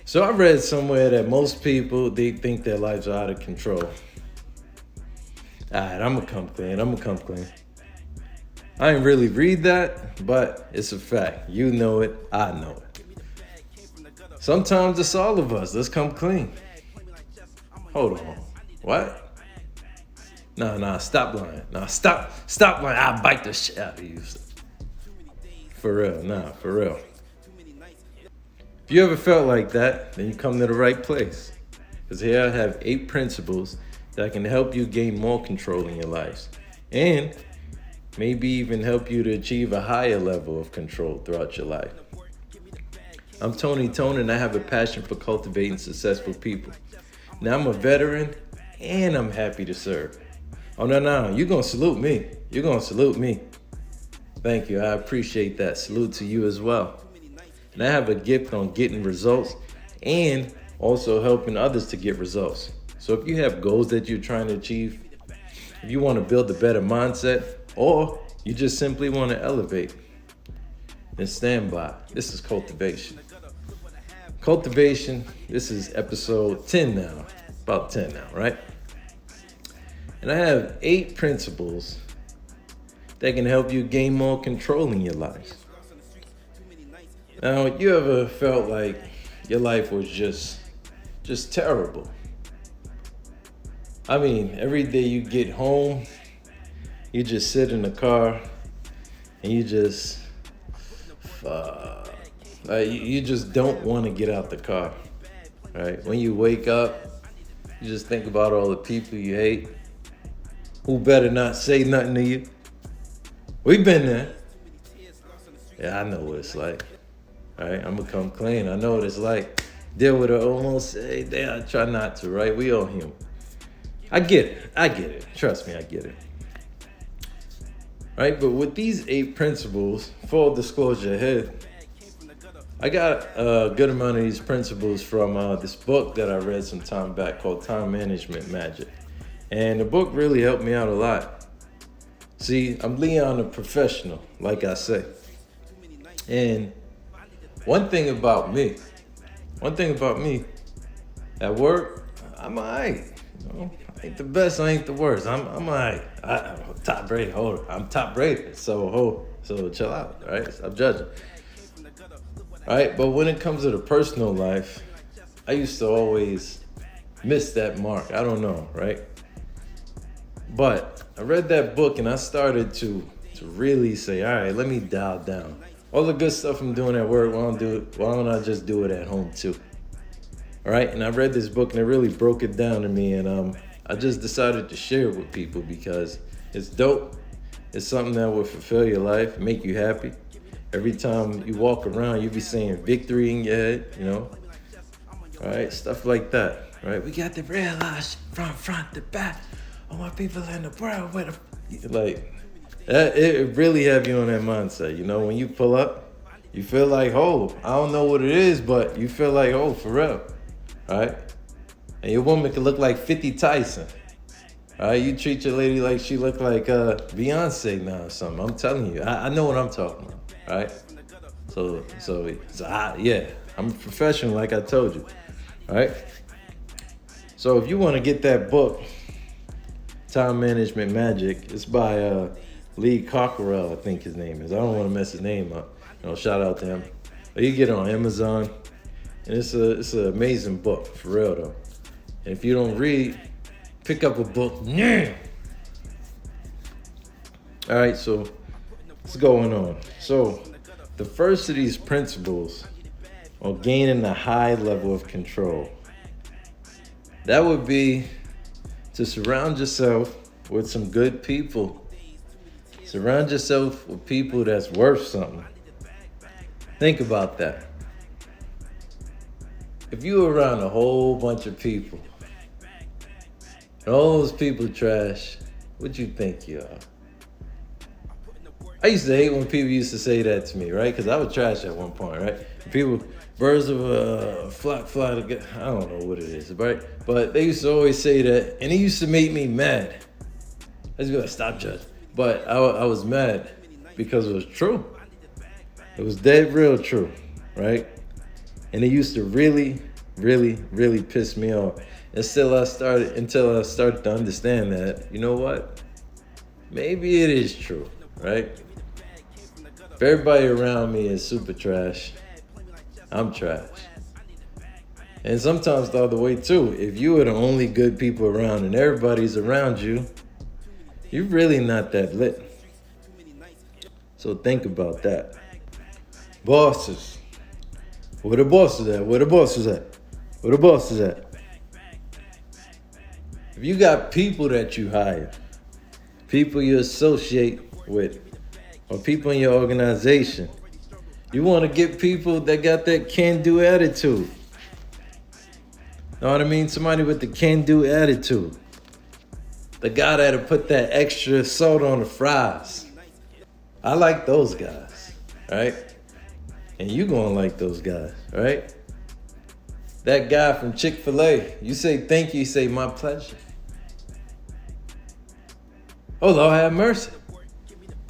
So I read somewhere that most people, they think their lives are out of control. All right, I'm gonna come clean. I'm gonna come clean. I didn't really read that, but it's a fact. You know it. I know it. Sometimes it's all of us. Let's come clean. Hold on. What? Nah, stop lying. Nah, stop lying. I'll bite the shit out of you. For real, for real. If you ever felt like that, then you come to the right place. Because here I have 8 principles that can help you gain more control in your life. And maybe even help you to achieve a higher level of control throughout your life. I'm Tony and I have a passion for cultivating successful people. Now I'm a veteran and I'm happy to serve. Oh, no, you're going to salute me. You're going to salute me. Thank you. I appreciate that. Salute to you as well. And I have a gift on getting results and also helping others to get results. So if you have goals that you're trying to achieve, if you want to build a better mindset, or you just simply want to elevate, then stand by. This is Cultivation. Cultivation, this is episode 10 now. About 10 now, right? And I have 8 principles that can help you gain more control in your life. Now, you ever felt like your life was just terrible? I mean, every day you get home, you just sit in the car and you just, you just don't want to get out the car, right? When you wake up, you just think about all the people you hate who better not say nothing to you. We've been there. Yeah, I know what it's like. All right, I'm gonna come clean. I know what it's like. Deal with it almost. Hey, I try not to, right? We all human. I get it. Trust me, I get it. Right, but with these 8 principles, full disclosure ahead, I got a good amount of these principles from this book that I read some time back called Time Management Magic. And the book really helped me out a lot. See, I'm Leon, a professional, like I say. And one thing about me, at work, I'm alright. You know, I ain't the best, I ain't the worst. I'm alright. I'm top rated. I'm top rated. So chill out, right? Stop judging. Right? But when it comes to the personal life, I used to always miss that mark. I don't know, right? But I read that book and I started to really say, all right, let me dial down. All the good stuff I'm doing at work, why don't I just do it at home too? All right, and I read this book and it really broke it down to me, and I just decided to share it with people because it's dope. It's something that will fulfill your life, make you happy. Every time you walk around, you be saying victory in your head, you know? All right, stuff like that, right? We got to realize from front to back, all my people in the world with like, it really have you on that mindset, you know? When you pull up, you feel like, oh, I don't know what it is, but you feel like, oh, for real, right? And your woman could look like 50 Tyson, right? You treat your lady like she look like Beyonce now or something. I'm telling you, I know what I'm talking about, right? So I'm a professional, like I told you, right? So if you want to get that book, Time Management Magic, it's by Lee Cockerell, I think his name is. I don't want to mess his name up. You know, shout out to him. But you get it on Amazon, and it's an amazing book, for real though. And if you don't read, pick up a book now. All right, so what's going on? So the first of these principles on gaining a high level of control, that would be to surround yourself with some good people. Surround yourself with people that's worth something. Think about that. If you were around a whole bunch of people, and all those people trash, what you think you are? I used to hate when people used to say that to me, right? Because I was trash at one point, right? People, birds of a flock fly together. I don't know what it is, right? But they used to always say that, and it used to make me mad. I used to be like, stop judging. But I was mad because it was true. It was dead real true, right? And it used to really really, really pissed me off. Until I started to understand that, you know what? Maybe it is true, right? If everybody around me is super trash, I'm trash. And sometimes the other way too. If you are the only good people around and everybody's around you, you're really not that lit. So think about that. Bosses. Where the bosses at? Where the bosses at? Where the bosses at? If you got people that you hire, people you associate with, or people in your organization, you want to get people that got that can-do attitude. Know what I mean? Somebody with the can-do attitude. The guy that'll put that extra salt on the fries. I like those guys, right? And you gonna like those guys, right? That guy from Chick-fil-A, you say thank you, say my pleasure. Oh, Lord have mercy.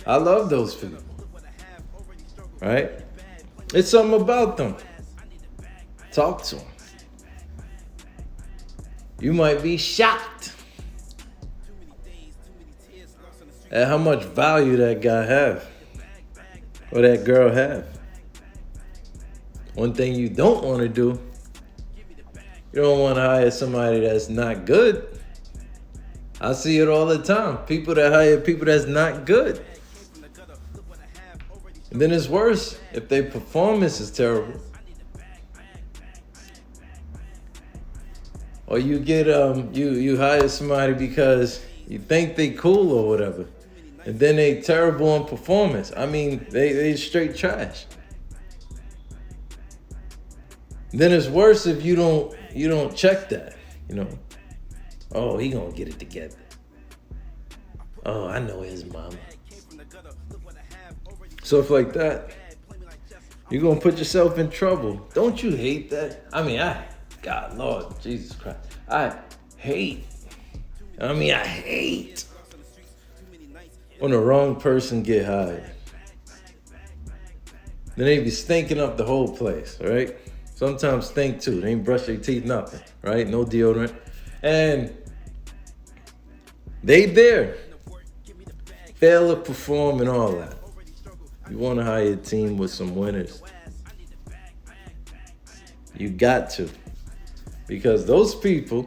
I love those people, right? It's something about them. Talk to them. You might be shocked at how much value that guy have or that girl have. One thing you don't want to do, you don't want to hire somebody that's not good. I see it all the time. People that hire people that's not good. And then it's worse if their performance is terrible. Or you get you hire somebody because you think they cool or whatever. And then they terrible in performance. I mean, they straight trash. Then it's worse if you don't check that, you know. Oh, he gonna get it together. Oh, I know his mama. Stuff like that. You're gonna put yourself in trouble. Don't you hate that? I mean, God, Lord, Jesus Christ. I hate when the wrong person get hired. Then they be stinking up the whole place, right? Sometimes stink too. They ain't brush their teeth, nothing, right? No deodorant. And they there. Fail to perform and all that. You want to hire a team with some winners. You got to. Because those people,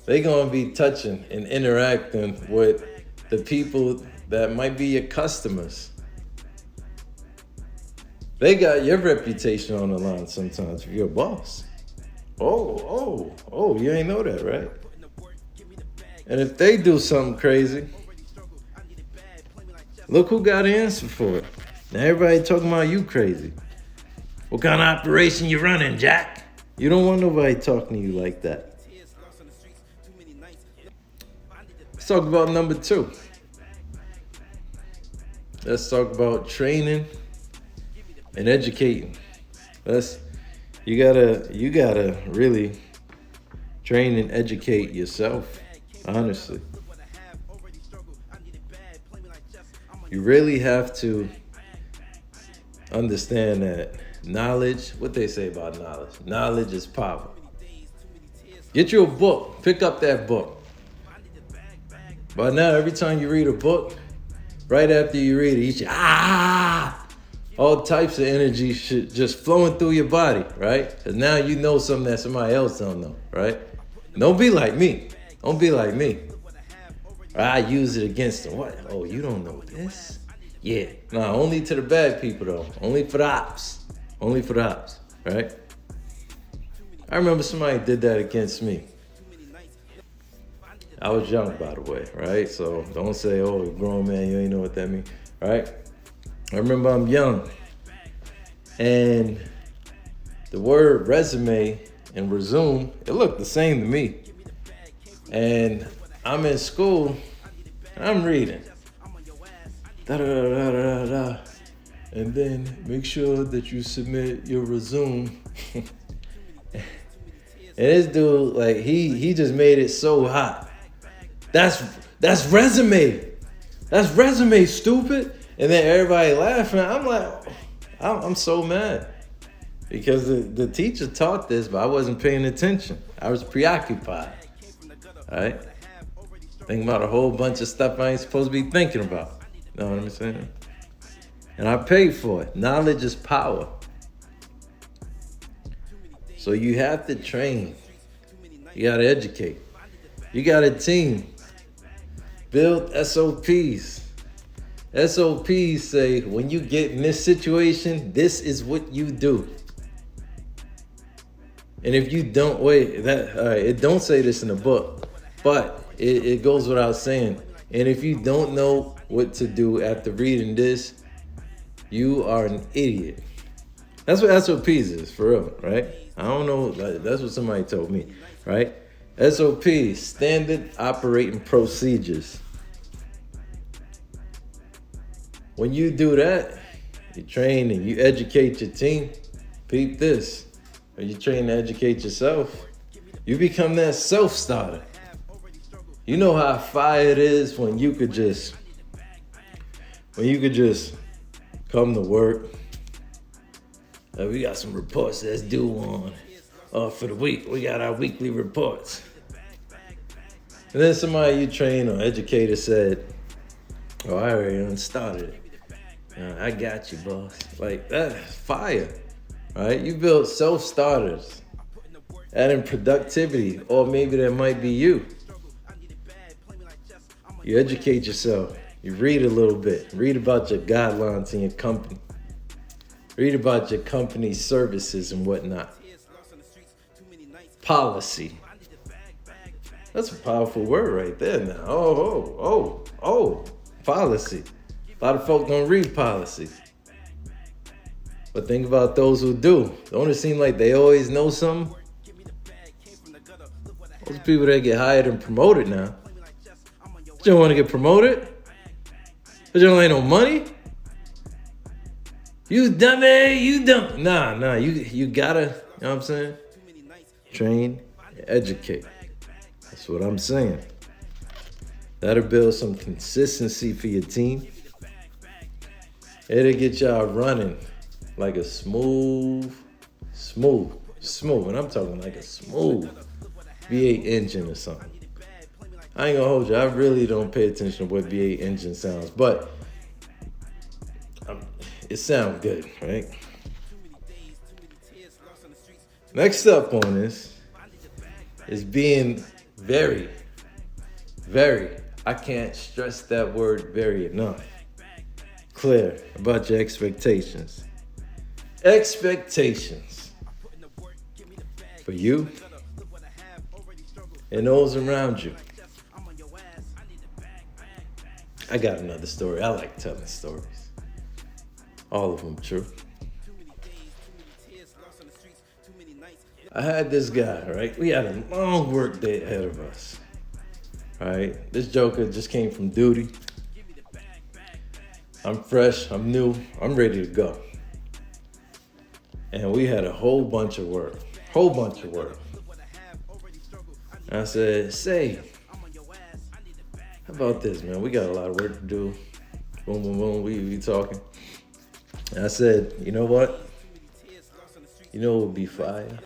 they going to be touching and interacting with the people that might be your customers. They got your reputation on the line sometimes if you're a boss. Oh, you ain't know that, right? And if they do something crazy, look who got the answer for it. Now everybody talking about you crazy. What kind of operation you running, Jack? You don't want nobody talking to you like that. Let's talk about number 2. Let's talk about training and educating. You gotta really train and educate yourself, honestly. You really have to understand that knowledge, what they say about knowledge. Knowledge is power. Get you a book. Pick up that book. By now, every time you read a book, right after you read it, you should, all types of energy should just flowing through your body, right? Because now you know something that somebody else don't know, right? Don't be like me. Don't be like me. I use it against them. What? Oh, you don't know this? Yeah. No, only to the bad people, though. Only for the ops. Only for the ops, right? I remember somebody did that against me. I was young, by the way, right? So don't say, oh, grown man, you ain't know what that means, right? I remember I'm young. And the word resume and resume, it looked the same to me. And I'm in school, and I'm reading. Da-da-da-da-da-da. And then make sure that you submit your resume. And this dude, like, he just made it so hot. That's resume. That's resume, stupid. And then everybody laughing. I'm like, I'm so mad. Because the teacher taught this, but I wasn't paying attention. I was preoccupied. All right? Thinking about a whole bunch of stuff I ain't supposed to be thinking about. Know what I'm saying? And I paid for it. Knowledge is power. So you have to train. You got to educate. You got a team. Build SOPs. SOPs say, when you get in this situation, this is what you do. And if you don't, it don't say this in the book, but it goes without saying. And if you don't know what to do after reading this, you are an idiot. That's what SOPs is, for real, right? I don't know, that's what somebody told me, right? SOPs, standard operating procedures. When you do that, you train and you educate your team. Peep this. Or you train to educate yourself. You become that self-starter. You know how fire it is when you could just come to work. We got some reports that's due on for the week. We got our weekly reports. And then somebody you train or educator said, "Oh, I already started it. I got you, boss." Like, that's fire, right? You build self-starters, adding productivity, or maybe that might be you. You educate yourself. You read a little bit. Read about your guidelines in your company. Read about your company's services and whatnot. Policy. That's a powerful word right there now. Policy. A lot of folk don't read policy. But think about those who do. Don't it seem like they always know something? Those people that get hired and promoted now. You don't want to get promoted? Because you don't ain't no money? You dummy, you dumb. Nah, you gotta, you know what I'm saying? Train, educate. That's what I'm saying. That'll build some consistency for your team. It'll get y'all running like a smooth, and I'm talking like a smooth V8 engine or something. I ain't gonna hold you. I really don't pay attention to what V8 engine sounds, but it sounds good, right? Next up on this is being very, I can't stress that word very enough, clear about your expectations. Expectations for you and those around you. I got another story. I like telling stories. All of them true. I had this guy, right? We had a long work day ahead of us. Right? This joker just came from duty. I'm fresh, I'm new, I'm ready to go. And we had a whole bunch of work. And I said, "Say, how about this, man? We got a lot of work to do." Boom, we talking. And I said, "You know what? You know what would be fire?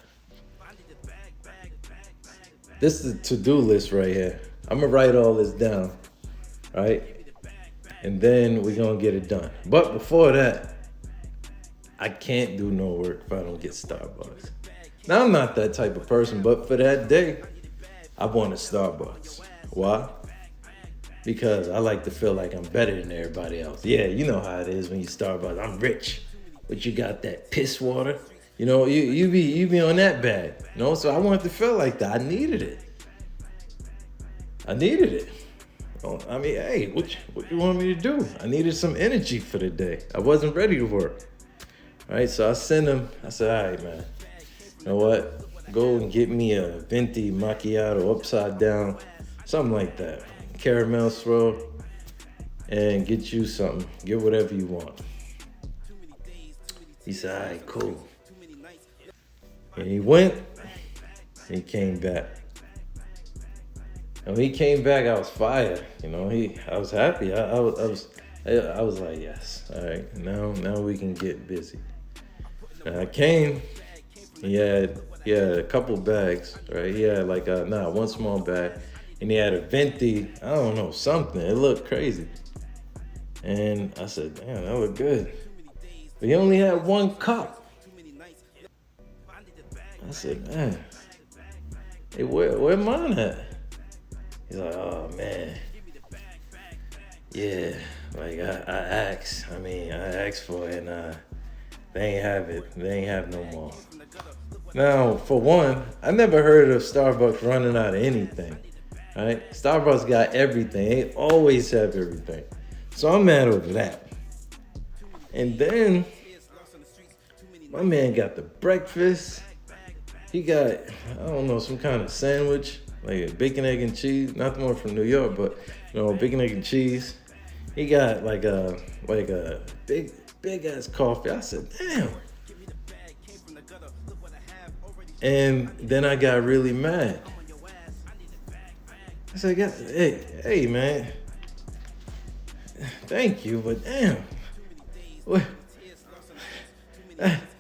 This is the to-do list right here. I'm going to write all this down, right? And then we're going to get it done. But before that, I can't do no work if I don't get Starbucks." Now, I'm not that type of person, but for that day, I wanted Starbucks. Why? Because I like to feel like I'm better than everybody else. Yeah, you know how it is when you Starbucks. I'm rich, but you got that piss water. You know, you be on that bag. You know, so I wanted to feel like that. I needed it. Oh, I mean, hey, what you want me to do? I needed some energy for the day. I wasn't ready to work. All right, so I sent him. I said, "All right, man. You know what? Go and get me a venti macchiato upside down, something like that. Caramel swirl, and get you something. Get whatever you want." He said, "All right, cool." And he went, and he came back. And when he came back, I was fired. You know, I was happy. I was like, yes, all right, now we can get busy. And I came. He had a couple bags, right? He had like one small bag, and he had a venti. I don't know something. It looked crazy, and I said, "Damn, that looked good." But he only had one cup. I said, "Man, hey, where mine at?" He's like, "Oh man, yeah." Like I asked for it, and they ain't have it. They ain't have no more. Now, for one, I never heard of Starbucks running out of anything. Right? Starbucks got everything. They always have everything. So I'm mad over that. And then my man got the breakfast. He got, I don't know, some kind of sandwich, like a bacon, egg, and cheese. Not the one from New York, but bacon, egg, and cheese. He got like a big ass coffee. I said, damn. And then I got really mad. I said, hey, man, thank you, but damn, what?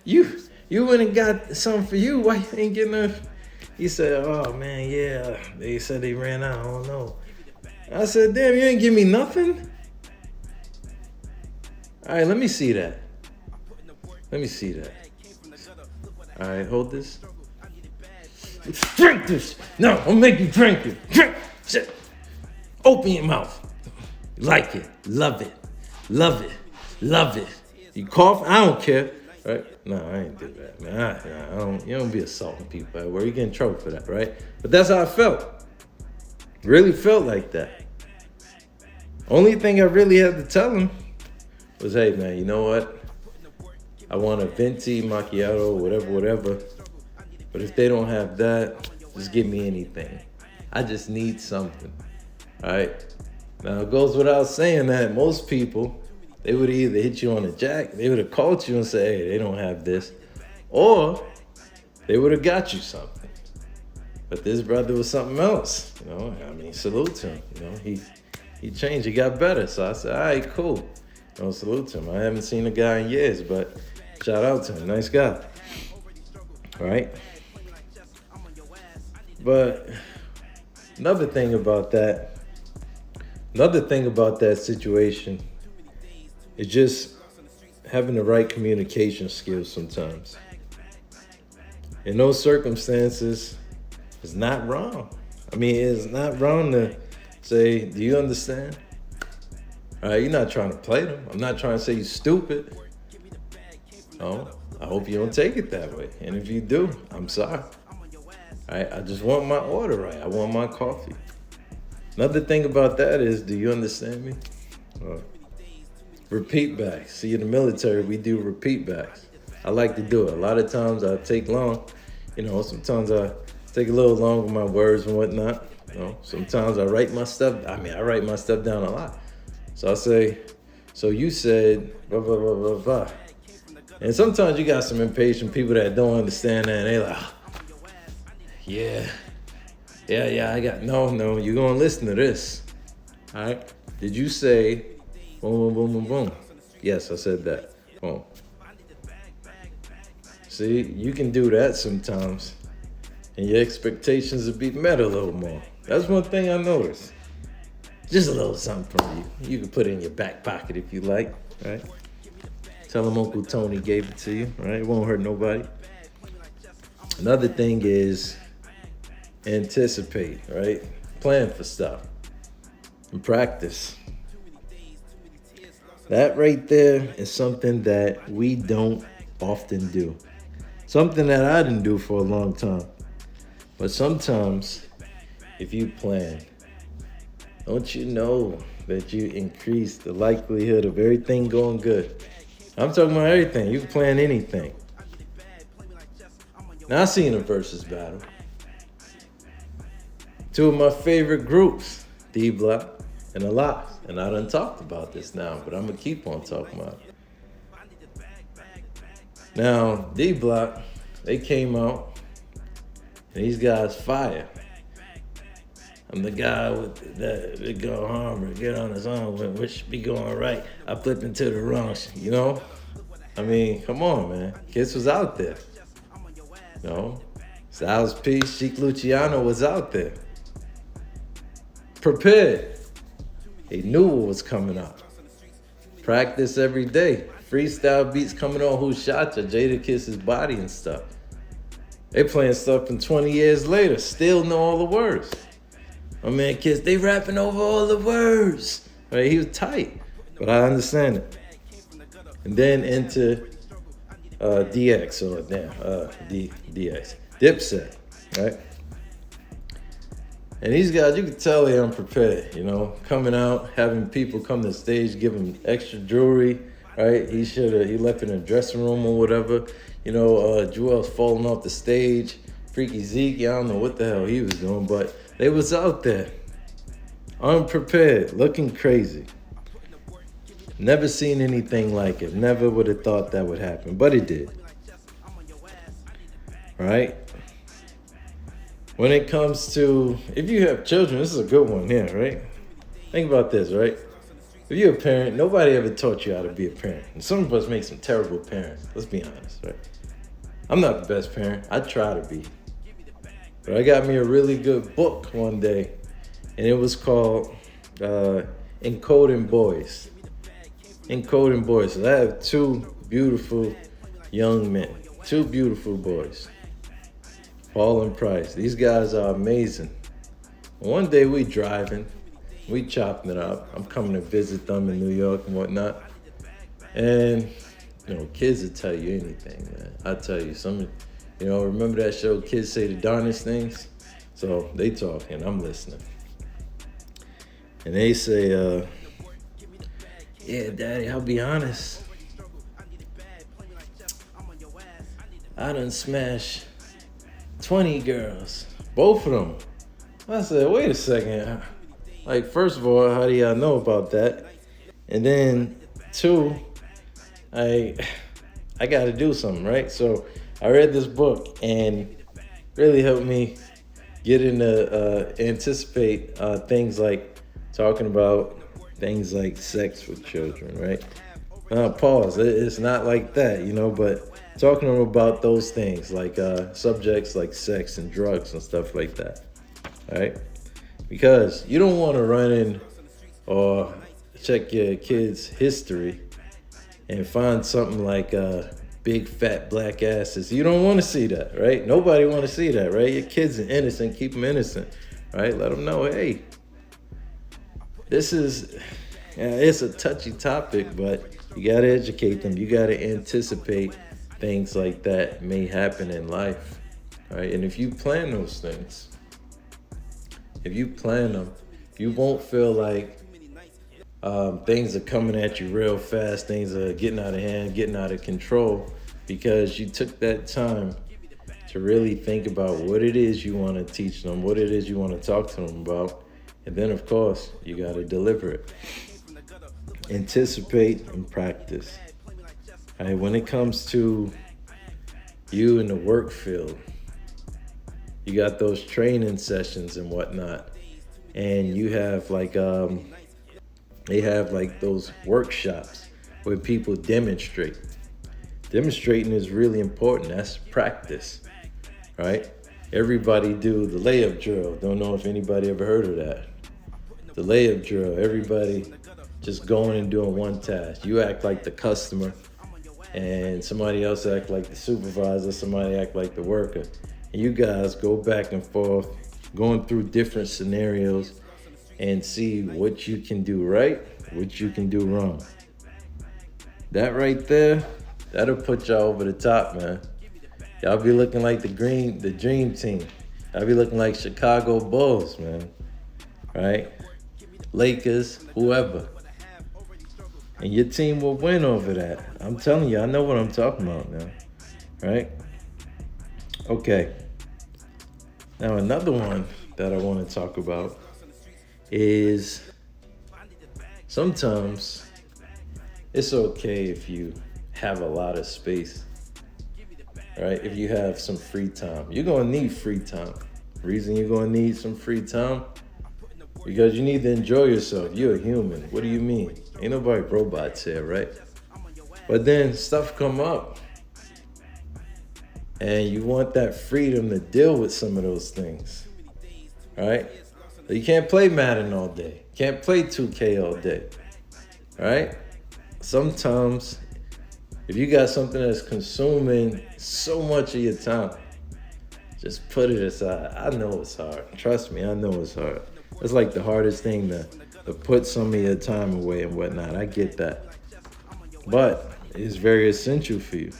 You went and got something for you. Why you ain't getting enough? He said, oh man, yeah, they said they ran out. I don't know. I said, damn, you ain't give me nothing. All right, let me see that. Let me see that. All right, hold this. Drink this. No, I'll make you drink it. Drink. Shit. Open your mouth. Like it. Love it. Love it. Love it. You cough? I don't care. Right? No, I ain't do that, man. I don't. You don't be assaulting people at work. You get in trouble for that, right? But that's how I felt. Really felt like that. Only thing I really had to tell him was, hey, man, you know what? I want a venti macchiato, whatever. But if they don't have that, just give me anything. I just need something. All right? Now, it goes without saying that most people, they would either hit you on the jack, they would have called you and say, hey, they don't have this. Or they would have got you something. But this brother was something else. Salute to him. He changed. He got better. So I said, all right, cool. Salute to him. I haven't seen the guy in years, but shout out to him. Nice guy. All right? But another thing about that situation is just having the right communication skills sometimes. In those circumstances, it's not wrong. It's not wrong to say, do you understand? All right, you're not trying to play them. I'm not trying to say you're stupid. No, I hope you don't take it that way. And if you do, I'm sorry. All right, I just want my order right. I want my coffee. Another thing about that is, do you understand me? Repeat backs. See, in the military, we do repeat backs. I like to do it. A lot of times I take long. Sometimes I take a little long with my words and whatnot. Sometimes I write my stuff. I write my stuff down a lot. So I say, so you said, blah, blah, blah, blah, blah. And sometimes you got some impatient people that don't understand that. And they like, yeah, I got, no, you're going to listen to this. All right. Did you say, boom, boom, boom, boom, boom? Yes, I said that. Boom. See, you can do that sometimes. And your expectations will be met a little more. That's one thing I noticed. Just a little something from you. You can put it in your back pocket if you like, right? Tell them Uncle Tony gave it to you, right? It won't hurt nobody. Another thing is anticipate, right? Plan for stuff and practice. That right there is something that we don't often do. Something that I didn't do for a long time. But sometimes, if you plan, don't you know that you increase the likelihood of everything going good? I'm talking about everything. You can plan anything. Now, I seen a versus battle. Two of my favorite groups, D Block and A Lot. And I done talked about this now, but I'm going to keep on talking about it. Now, D Block, they came out, and these guys fire. I'm the guy with that big go armor, get on his arm, which be going right. I flip into the wrong, I mean, come on, man. Kids was out there. You know, Styles P, Chic Luciano was out there. Prepared. They knew what was coming up. Practice every day. Freestyle beats coming on Who Shot Ya, Jada Kiss's Body and stuff. They playing stuff from 20 years later, still know all the words. My man Kiss, they rapping over all the words. Right, he was tight, but I understand it. And then into DX, or DX, Dipset, right? And these guys, you can tell they unprepared, you know, coming out, having people come to the stage, give him extra jewelry, right? He left in a dressing room or whatever. You know, Joel's falling off the stage. Freaky Zeke, I don't know what the hell he was doing, but they was out there, unprepared, looking crazy. Never seen anything like it. Never would have thought that would happen, but it did, right? When it comes to, if you have children, this is a good one here, right? Think about this, right? If you're a parent, nobody ever taught you how to be a parent. And some of us make some terrible parents, let's be honest, right? I'm not the best parent. I try to be. But I got me a really good book one day, and it was called Encoding Boys. Encoding Boys. So I have two beautiful young men, two beautiful boys. Paul and Price. These guys are amazing. One day we driving, we chopping it up. I'm coming to visit them in New York and whatnot. And, you know, kids will tell you anything, man. I tell you, remember that show, Kids Say the Darndest Things? So they talk and I'm listening. And they say, yeah, Daddy, I'll be honest. I done smashed 20 girls, both of them. I said, wait a second. Like, first of all, how do y'all know about that? And then, two, I got to do something, right? So I read this book and really helped me get into anticipate things like talking about things like sex with children, right? Pause. It's not like that, you know, but talking to them about those things, like subjects like sex and drugs and stuff like that, right? Because you don't want to run in or check your kid's history and find something like big fat black asses. You don't want to see that, right? Nobody want to see that, right? Your kids are innocent. Keep them innocent, right? Let them know, hey, this is, it's a touchy topic, but you got to educate them. You got to anticipate things like that may happen in life, right? And if you plan those things, if you plan them, you won't feel like things are coming at you real fast, things are getting out of hand, getting out of control, because you took that time to really think about what it is you want to teach them, what it is you want to talk to them about, and then, of course, you got to deliver it. Anticipate and practice. All right, when it comes to you in the work field, you got those training sessions and whatnot, and you have like they have like those workshops where people demonstrate. Demonstrating is really important. That's practice, right? Everybody do the layup drill. Don't know if anybody ever heard of that. The layup drill. Everybody just going and doing one task. You act like the customer, and somebody else act like the supervisor, somebody act like the worker. And you guys go back and forth, going through different scenarios and see what you can do right, what you can do wrong. That right there, that'll put y'all over the top, man. Y'all be looking like the dream team. Y'all be looking like Chicago Bulls, man. Right? Lakers, whoever. And your team will win over that. I'm telling you, I know what I'm talking about now. Right? Okay. Now another one that I want to talk about is sometimes it's okay if you have a lot of space, right? If you have some free time. You're going to need free time. The reason you're going to need some free time, because you need to enjoy yourself. You're a human. What do you mean? Ain't nobody robots here, right? But then stuff come up and you want that freedom to deal with some of those things, right? You can't play Madden all day. Can't play 2K all day, right? Sometimes if you got something that's consuming so much of your time, just put it aside. I know it's hard. Trust me, I know it's hard. It's like the hardest thing to put some of your time away and whatnot. I get that. But it's very essential for you.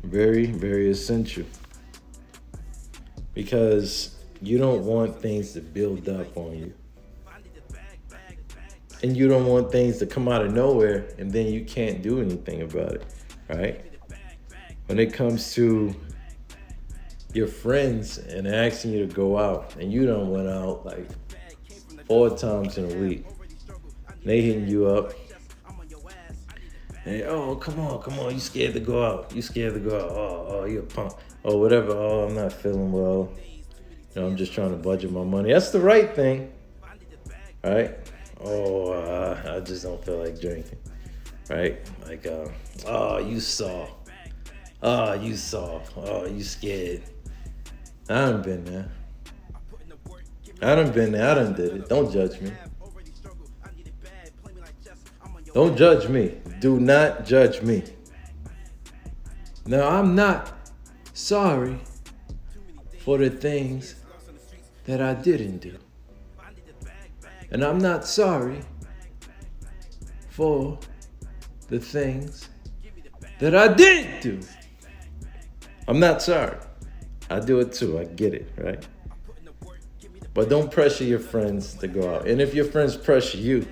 Very, very essential. Because you don't want things to build up on you. And you don't want things to come out of nowhere and then you can't do anything about it, right? When it comes to your friends and asking you to go out and you done went out like 4 times in a week, they hitting you up and oh come on, you scared to go out, oh you a punk, or whatever, oh I'm not feeling well, I'm just trying to budget my money. That's the right thing, right? Oh I just don't feel like drinking, right? Like oh you soft, oh you scared. I done been there. I done did it. Don't judge me. Don't judge me. Do not judge me. Now, I'm not sorry for the things that I didn't do. And I'm not sorry for the things that I did do. I'm not sorry. I do it too. I get it, right? But don't pressure your friends to go out. And if your friends pressure you,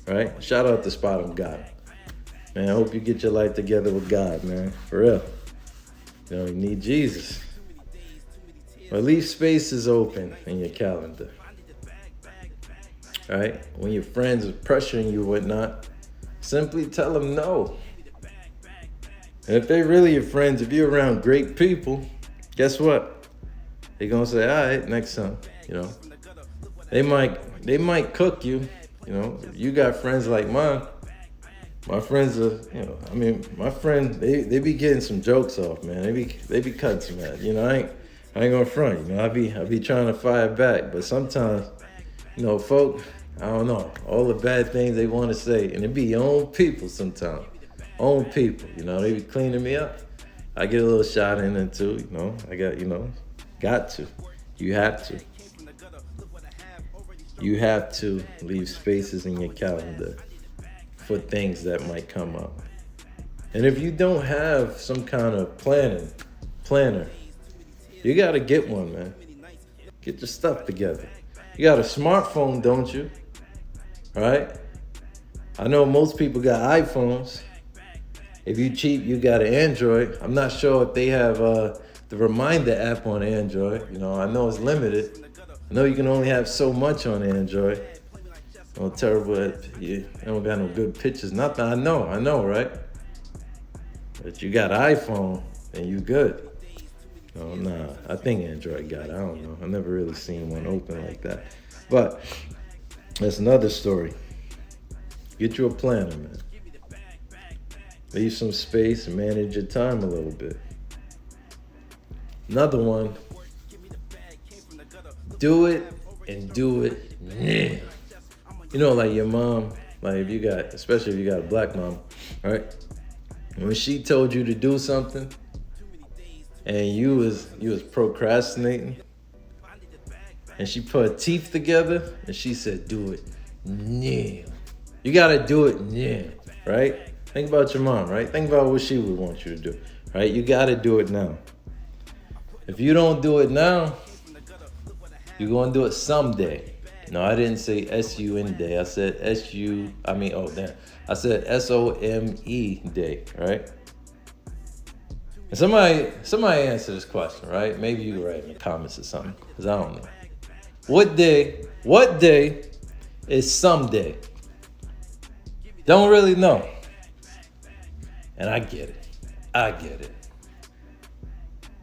right? Shout out to Spot on God. Man, I hope you get your life together with God, man. For real. You need Jesus. But leave spaces open in your calendar. Right? When your friends are pressuring you or whatnot, simply tell them no. And if they're really your friends, if you're around great people, guess what? They're gonna say, all right, next time, They might cook you, You got friends like mine. My friends are, my friend, they be getting some jokes off, man. They be cutting some at, I ain't gonna front, I be trying to fire back, but sometimes, folk, I don't know, all the bad things they want to say, and it be your own people sometimes, they be cleaning me up. I get a little shot in it too, I got to. You have to. You have to leave spaces in your calendar for things that might come up. And if you don't have some kind of planner, you got to get one, man. Get your stuff together. You got a smartphone, don't you? Right? I know most people got iPhones. If you cheap, you got an Android. I'm not sure if they have the reminder app on Android. I know it's limited. I know you can only have so much on Android. Oh, terrible. You don't got no good pictures. Nothing. I know, right? But you got an iPhone and you good. Oh, nah. I think Android got it. I don't know. I never really seen one open like that. But that's another story. Get you a planner, man. Leave some space and manage your time a little bit. Another one. Do it and do it now. Like your mom, like especially if you got a black mom, right? When she told you to do something and you was procrastinating and she put her teeth together and she said, do it now. You gotta do it now, right? Think about your mom, right? Think about what she would want you to do, right? You gotta do it now. If you don't do it now, you're going to do it someday. No, I didn't say S-U-N day. I said I said S-O-M-E day, right? And somebody answer this question, right? Maybe you can write in the comments or something, because I don't know. What day is someday? Don't really know. And I get it.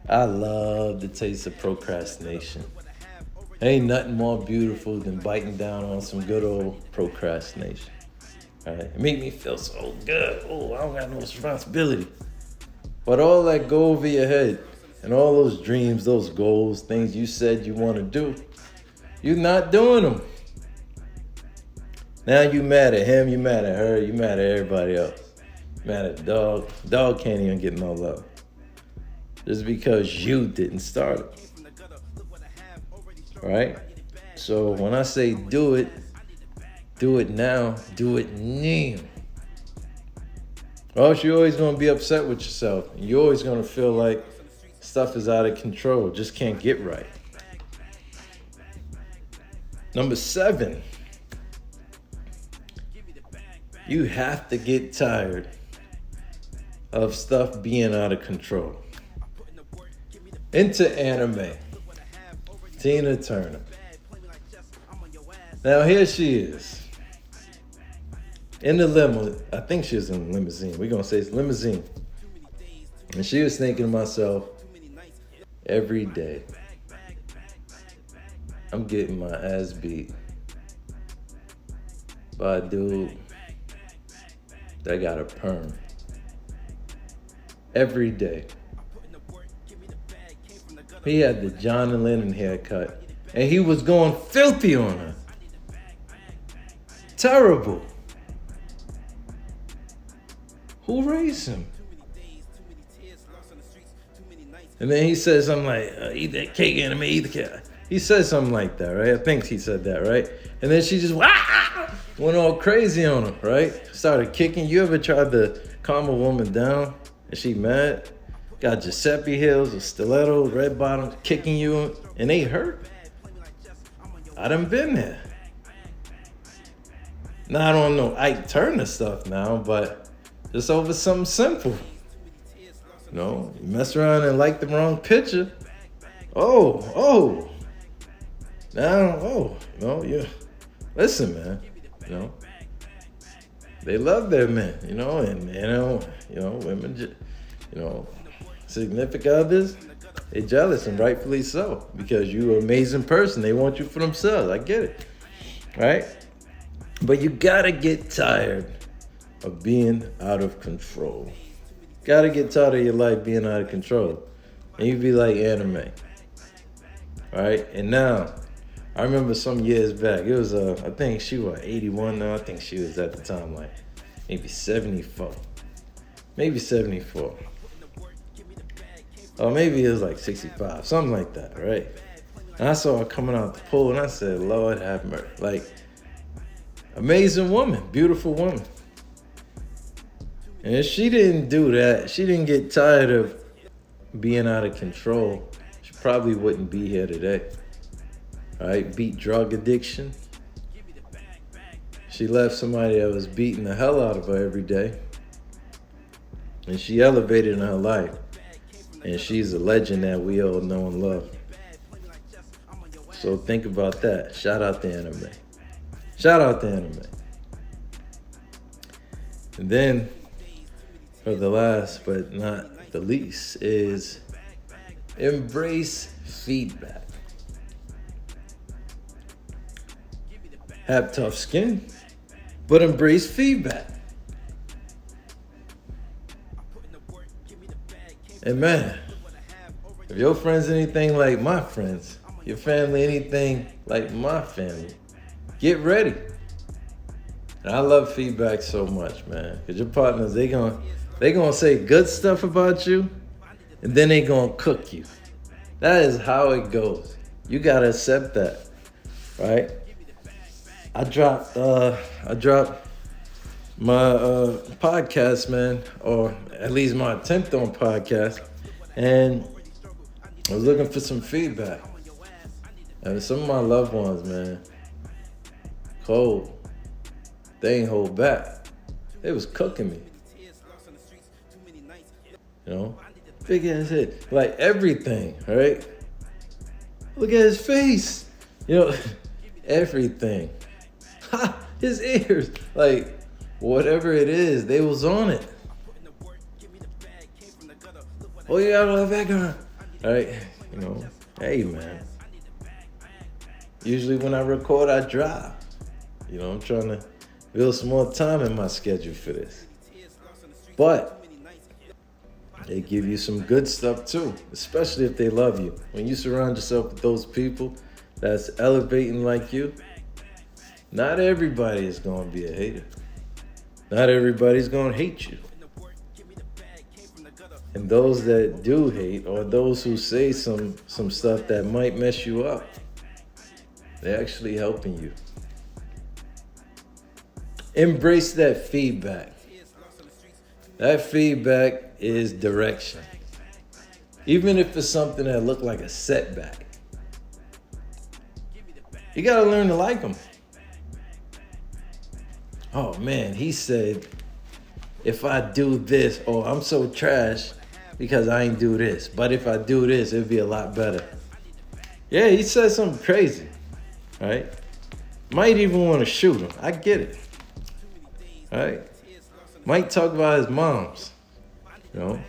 I love the taste of procrastination. Ain't nothing more beautiful than biting down on some good old procrastination. Right? It make me feel so good. Oh, I don't got no responsibility. But all that go over your head and all those dreams, those goals, things you said you want to do, you're not doing them. Now you mad at him, you mad at her, you mad at everybody else. Mad at the dog. Dog can't even get no love. Just because you didn't start it. Right? So when I say do it now, do it now. Or else you're always going to be upset with yourself. You're always going to feel like stuff is out of control, just can't get right. Number 7, you have to get tired of stuff being out of control. Into anime. Tina Turner. Now here she is. In the limo. I think she was in the limousine. We're going to say it's limousine. And she was thinking to myself, every day, I'm getting my ass beat by a dude that got a perm. Every day. He had the John and Lennon haircut. And he was going filthy on her. Terrible. Who raised him? And then he says something like, eat that cake, anime, eat the cake. He said something like that, right? I think he said that, right? And then she just went all crazy on him, right? Started kicking. You ever tried to calm a woman down and she mad? Got Giuseppe heels, a stiletto, red bottoms, kicking you, and they hurt? I done been there. Now, I don't know Ike Turner stuff now, but just over something simple. You know, you mess around and like the wrong picture. Oh. Now, yeah. Listen, man, they love their men, and women, significant others, they jealous, and rightfully so, because you're an amazing person. They want you for themselves. I get it, right? But you gotta get tired of being out of control. Gotta get tired of your life being out of control. And you be like anime, right? And now, I remember some years back, it was, I think she was 81 now. I think she was at the time like maybe 74. Maybe 74. Or maybe it was like 65, something like that, right? And I saw her coming out the pool and I said, Lord have mercy. Like, amazing woman, beautiful woman. And if she didn't do that, she didn't get tired of being out of control, she probably wouldn't be here today. All right, beat drug addiction. She left somebody that was beating the hell out of her every day. And she elevated in her life. And she's a legend that we all know and love. So think about that. Shout out to anime. Shout out to anime. And then, for the last but not the least, is embrace feedback. Have tough skin, but embrace feedback. And man, if your friends anything like my friends, your family anything like my family, get ready. And I love feedback so much, man. Because your partners, they gonna say good stuff about you, and then they gonna cook you. That is how it goes. You gotta accept that, right? I dropped my podcast, man, or at least my attempt on podcast, and I was looking for some feedback. And some of my loved ones, man, cold. They ain't hold back. They was cooking me. Big ass head, like everything, right? Look at his face, everything. His ears, like whatever it is, they was on it. Oh, you got a background, right? Hey man. Usually when I record, I drive. I'm trying to build some more time in my schedule for this. But they give you some good stuff too, especially if they love you. When you surround yourself with those people that's elevating like you, not everybody is going to be a hater. Not everybody's going to hate you. And those that do hate, or those who say some stuff that might mess you up, they're actually helping you. Embrace that feedback. That feedback is direction. Even if it's something that looked like a setback, you gotta learn to like them. Oh man, he said, if I do this, oh, I'm so trash because I ain't do this. But if I do this, it'd be a lot better. Yeah, he said something crazy, right? Might even want to shoot him. I get it, right? Might talk about his moms, you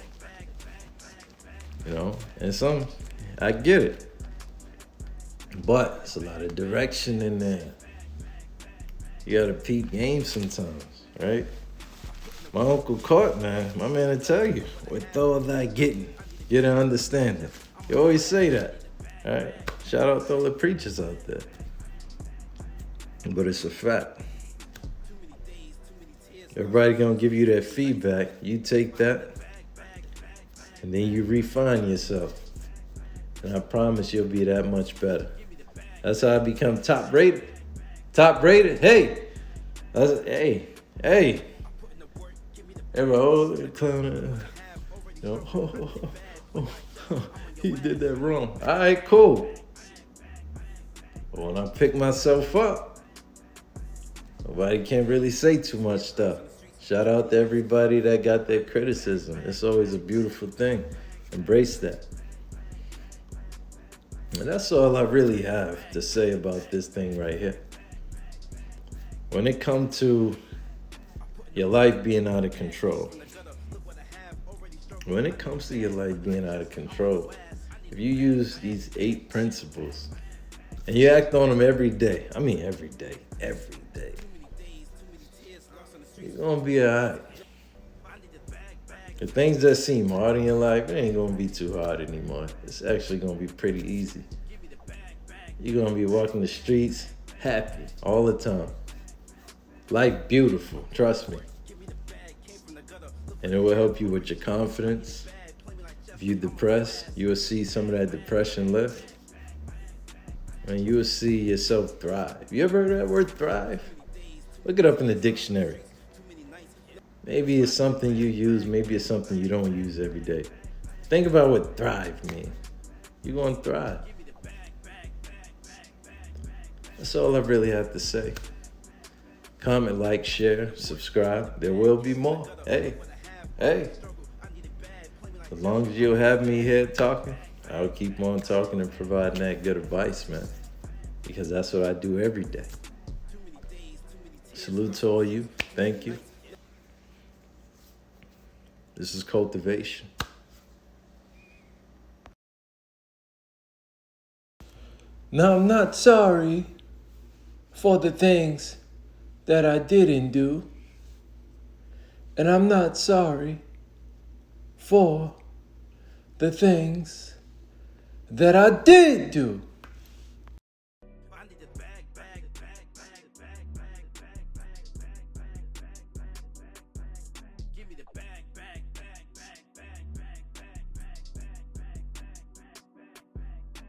know, and some, I get it. But it's a lot of direction in there. You gotta peep games sometimes, right? My uncle Court, man, my man will tell you, with all that getting, get an understanding. You always say that, right? Shout out to all the preachers out there. But it's a fact. Everybody gonna give you that feedback. You take that, and then you refine yourself. And I promise you'll be that much better. That's how I become top rated. Top rated. Hey. Hey. Everybody, clown. He did that wrong. All right, cool. But when I pick myself up, nobody can really say too much stuff. Shout out to everybody that got their criticism. It's always a beautiful thing. Embrace that. And that's all I really have to say about this thing right here. When it comes to your life being out of control, if you use these 8 principles and you act on them every day, every day, you're going to be all right. The things that seem hard in your life, it ain't going to be too hard anymore. It's actually going to be pretty easy. You're going to be walking the streets happy all the time. Life beautiful, trust me. And it will help you with your confidence. If you're depressed, you will see some of that depression lift. And you will see yourself thrive. You ever heard that word thrive? Look it up in the dictionary. Maybe it's something you use, maybe it's something you don't use every day. Think about what thrive means. You're going to thrive. That's all I really have to say. Comment, like, share, subscribe. There will be more. Hey. As long as you'll have me here talking, I'll keep on talking and providing that good advice, man. Because that's what I do every day. Salute to all you. Thank you. This is Cultivation. Now, I'm not sorry for the things that I didn't do. And I'm not sorry for the things that I did do.